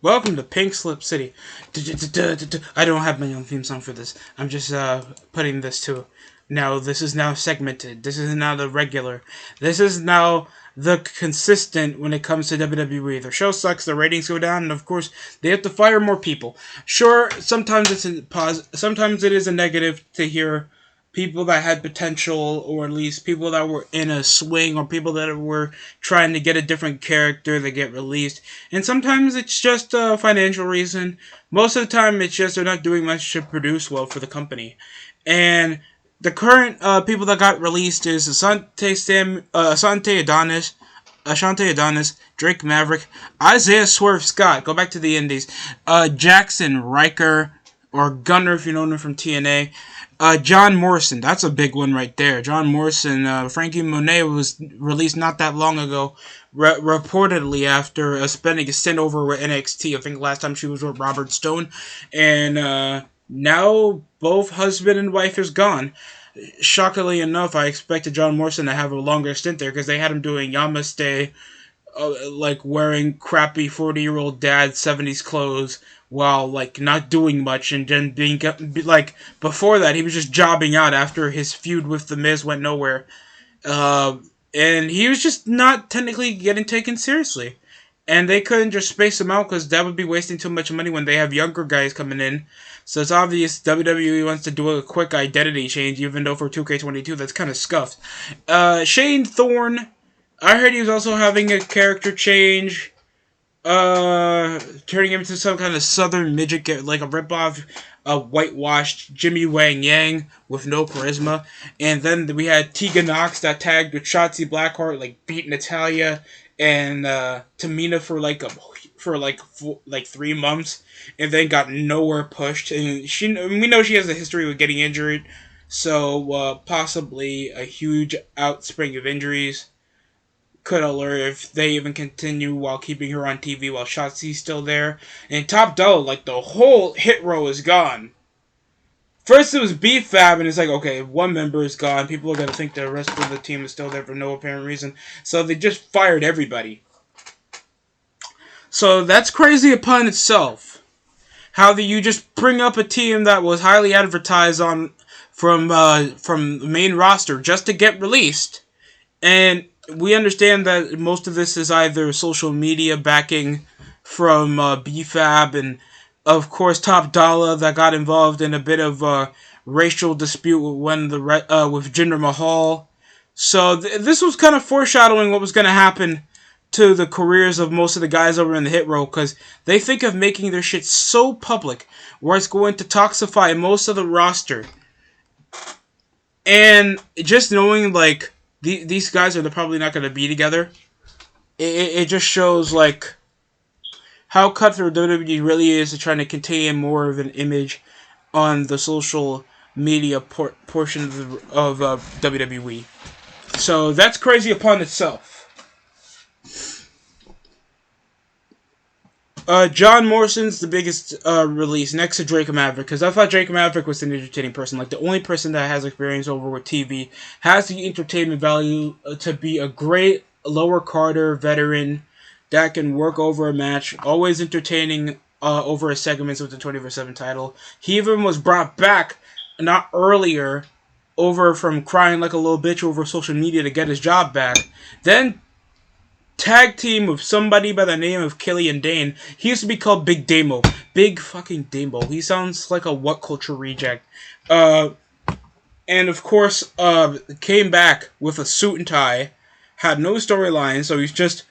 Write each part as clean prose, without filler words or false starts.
Welcome to PinkSlip City. I don't have my own theme song for this. I'm just putting this to. Now, this is now segmented. This is now the regular. This is now the consistent when it comes to WWE. Their show sucks, their ratings go down, and of course, they have to fire more people. Sure, sometimes it's a sometimes it is a negative to hear people that had potential, or at least people that were in a swing, or people that were trying to get a different character that get released. And sometimes it's just a financial reason. Most of the time, it's just they're not doing much to produce well for the company. And the current people that got released is Ashante Adonis, Drake Maverick, Isaiah Swerve Scott, go back to the Indies, Jackson Riker, or Gunner if you know him from TNA, John Morrison, that's a big one right there. John Morrison, Frankie Monet was released not that long ago, reportedly after spending a stint over with NXT. I think last time she was with Robert Stone, and now both husband and wife is gone. Shockingly enough, I expected John Morrison to have a longer stint there because they had him doing Yamaste, like wearing crappy 40-year-old dad 70s clothes while like not doing much, and then being like before that he was just jobbing out after his feud with The Miz went nowhere, and he was just not technically getting taken seriously, and they couldn't just space him out because that would be wasting too much money when they have younger guys coming in. So it's obvious WWE wants to do a quick identity change, even though for 2K22 that's kind of scuffed. Shane Thorne, I heard he was also having a character change, turning him into some kind of southern midget, like a ripoff, whitewashed Jimmy Wang Yang with no charisma. And then we had Tegan Knox that tagged with Shotzi Blackheart, like beat Natalia and Tamina for like 3 months, and then got nowhere pushed. And we know she has a history with getting injured, so possibly a huge outspring of injuries could alert if they even continue while keeping her on TV while Shotzi's still there. And Top Dollar, like the whole hit row is gone. First it was B-Fab, and it's like, okay, one member is gone. People are going to think the rest of the team is still there for no apparent reason. So they just fired everybody. So that's crazy upon itself. How you just bring up a team that was highly advertised on from the main roster just to get released. And we understand that most of this is either social media backing from B-Fab and, of course, Top Dollar that got involved in a bit of racial dispute with Jinder Mahal. So this was kind of foreshadowing what was going to happen to the careers of most of the guys over in the Hit Row, because they think of making their shit so public where it's going to toxify most of the roster. And just knowing, like, these guys are probably not going to be together, it just shows, like, how cutthroat WWE really is to trying to contain more of an image on the social media portion of WWE. So that's crazy upon itself. John Morrison's the biggest release next to Drake Maverick, because I thought Drake Maverick was an entertaining person. Like, the only person that has experience over with TV, has the entertainment value to be a great lower Carter veteran that can work over a match, always entertaining over his segments with the 24/7 title. He even was brought back not earlier over from crying like a little bitch over social media to get his job back. Then tag team with somebody by the name of Killian Dane. He used to be called Big Damo. Big fucking Damo. He sounds like a What Culture reject. And of course, came back with a suit and tie. Had no storyline, so he's just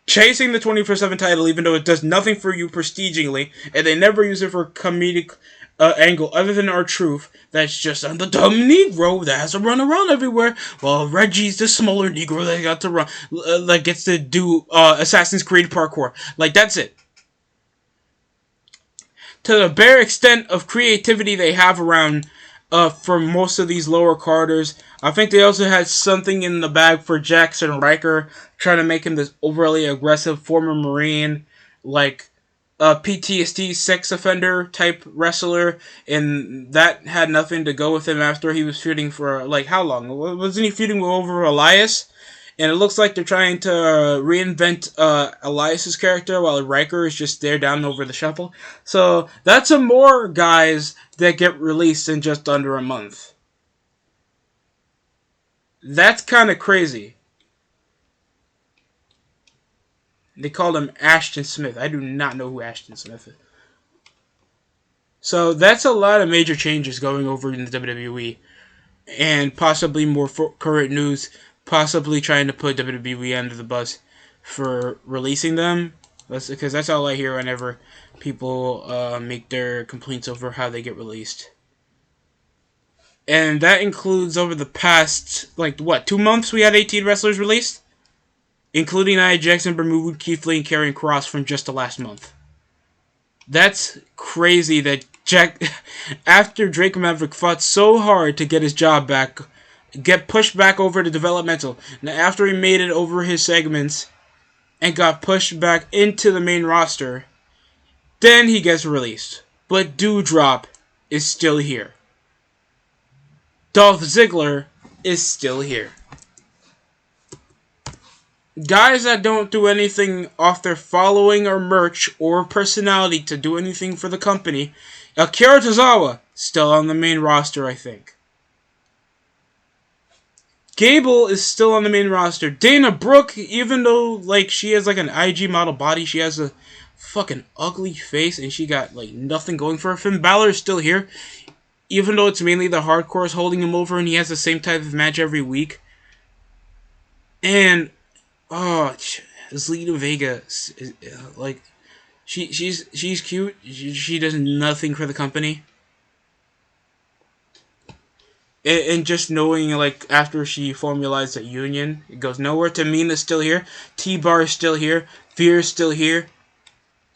chasing the 24/7 title, even though it does nothing for you prestigingly, and they never use it for comedic angle other than R-Truth. That's just the dumb Negro that has to run around everywhere, while Reggie's the smaller Negro that got to run, like gets to do Assassin's Creed parkour. Like, that's it. To the bare extent of creativity they have around for most of these lower Carters. I think they also had something in the bag for Jackson Riker, trying to make him this overly aggressive former Marine, like PTSD sex offender type wrestler, and that had nothing to go with him after he was feuding for, like, how long? Wasn't he feuding over Elias? And it looks like they're trying to reinvent Elias's character while Riker is just there down over the shuffle. So that's some more guys that get released in just under a month. That's kind of crazy. They called him Ashton Smith. I do not know who Ashton Smith is. So that's a lot of major changes going over in the WWE. And possibly more current news, possibly trying to put WWE under the bus for releasing them. Because that's all I hear whenever people make their complaints over how they get released. And that includes over the past, 2 months we had 18 wrestlers released? Including Nia Jackson, Bermuda, Keith Lee, and Karrion Kross from just the last month. That's crazy that after Drake Maverick fought so hard to get his job back, get pushed back over to developmental, and after he made it over his segments and got pushed back into the main roster, then he gets released. But Doudrop is still here. Dolph Ziggler is still here. Guys that don't do anything off their following or merch or personality to do anything for the company. Akira Tozawa, still on the main roster, I think. Gable is still on the main roster. Dana Brooke, even though she has an IG model body, she has a fucking ugly face and she got nothing going for her. Finn Balor is still here. Even though it's mainly the hardcores holding him over and he has the same type of match every week. And Zelina Vega, she's cute. She does nothing for the company. And just knowing, after she formalized that union, it goes nowhere. Tamina's still here. T-Bar is still here. Fear's still here.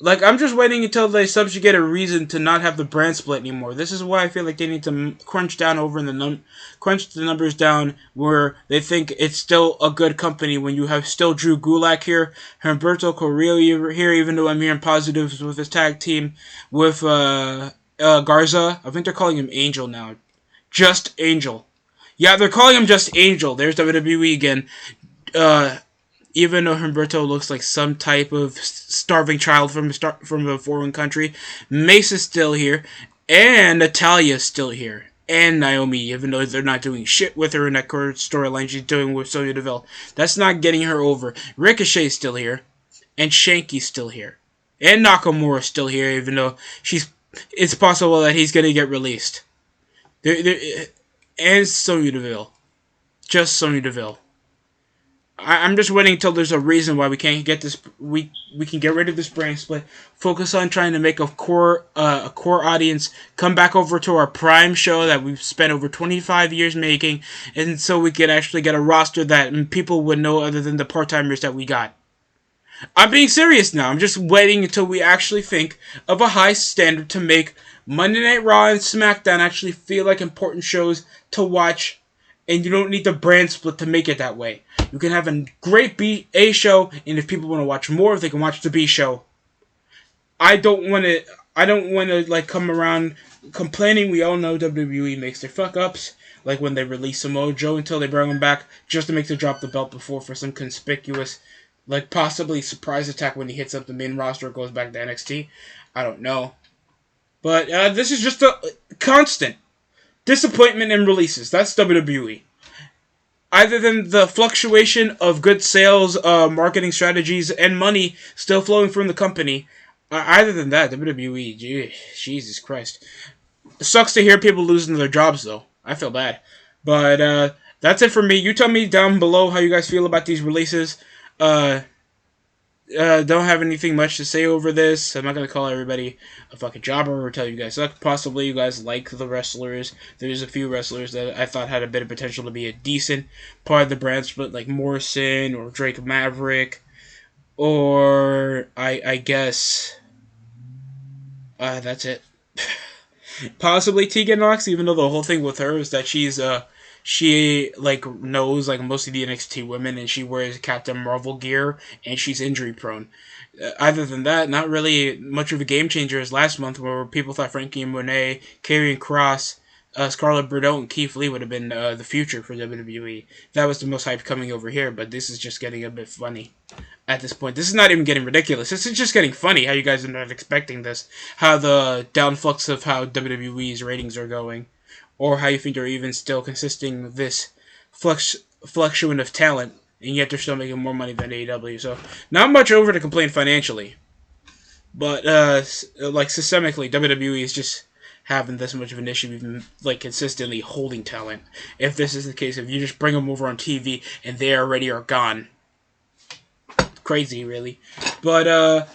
I'm just waiting until they subjugate a reason to not have the brand split anymore. This is why I feel like they need to crunch the numbers down where they think it's still a good company when you have still Drew Gulak here, Humberto Carrillo here, even though I'm hearing positives with his tag team with Garza. I think they're calling him Angel now. Just Angel. Yeah, they're calling him Just Angel. There's WWE again. Even though Humberto looks like some type of starving child from a foreign country, Mace is still here, and Natalia is still here, and Naomi, even though they're not doing shit with her in that current storyline she's doing with Sonya Deville. That's not getting her over. Ricochet's still here, and Shanky's still here, and Nakamura's still here, even though it's possible that he's gonna get released. And Sonya Deville. Just Sonya Deville. I'm just waiting until there's a reason why we can't get this. We can get rid of this brand split. Focus on trying to make a core audience come back over to our prime show that we've spent over 25 years making, and so we can actually get a roster that people would know other than the part-timers that we got. I'm being serious now. I'm just waiting until we actually think of a high standard to make Monday Night Raw and SmackDown actually feel like important shows to watch, and you don't need the brand split to make it that way. You can have a great A show, and if people want to watch more, they can watch the B show. I don't want to come around complaining. We all know WWE makes their fuck ups, like when they release Samoa Joe until they bring him back just to make them drop the belt before for some conspicuous, possibly surprise attack when he hits up the main roster or goes back to NXT. I don't know, but this is just a constant disappointment in releases. That's WWE. Other than the fluctuation of good sales, marketing strategies, and money still flowing from the company, other than that, WWE, Jesus Christ. It sucks to hear people losing their jobs, though. I feel bad. But that's it for me. You tell me down below how you guys feel about these releases. Don't have anything much to say over this. I'm not going to call everybody a fucking jobber or tell you guys suck. Possibly you guys like the wrestlers. There's a few wrestlers that I thought had a bit of potential to be a decent part of the brand split, like Morrison or Drake Maverick. Or, I guess, that's it. Possibly Tegan Nox, even though the whole thing with her is that she knows most of the NXT women, and she wears Captain Marvel gear, and she's injury prone. Other than that, not really much of a game changer as last month, where people thought Frankie Monet, Karrion Kross, Scarlett Bordeaux and Keith Lee would have been the future for WWE. That was the most hype coming over here, but this is just getting a bit funny at this point. This is not even getting ridiculous. This is just getting funny how you guys are not expecting this. How the downflux of how WWE's ratings are going. Or how you think they're even still consisting this fluctuation of talent, and yet they're still making more money than AEW. So, not much over to complain financially. But, like, systemically, WWE is just having this much of an issue even, like, consistently holding talent. If this is the case, if you just bring them over on TV and they already are gone. Crazy, really. But,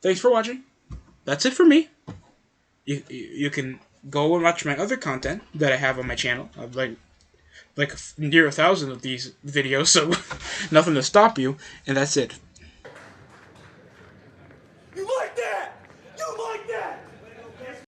thanks for watching. That's it for me. You can go and watch my other content that I have on my channel. I've like near 1,000 of these videos, so nothing to stop you. And that's it.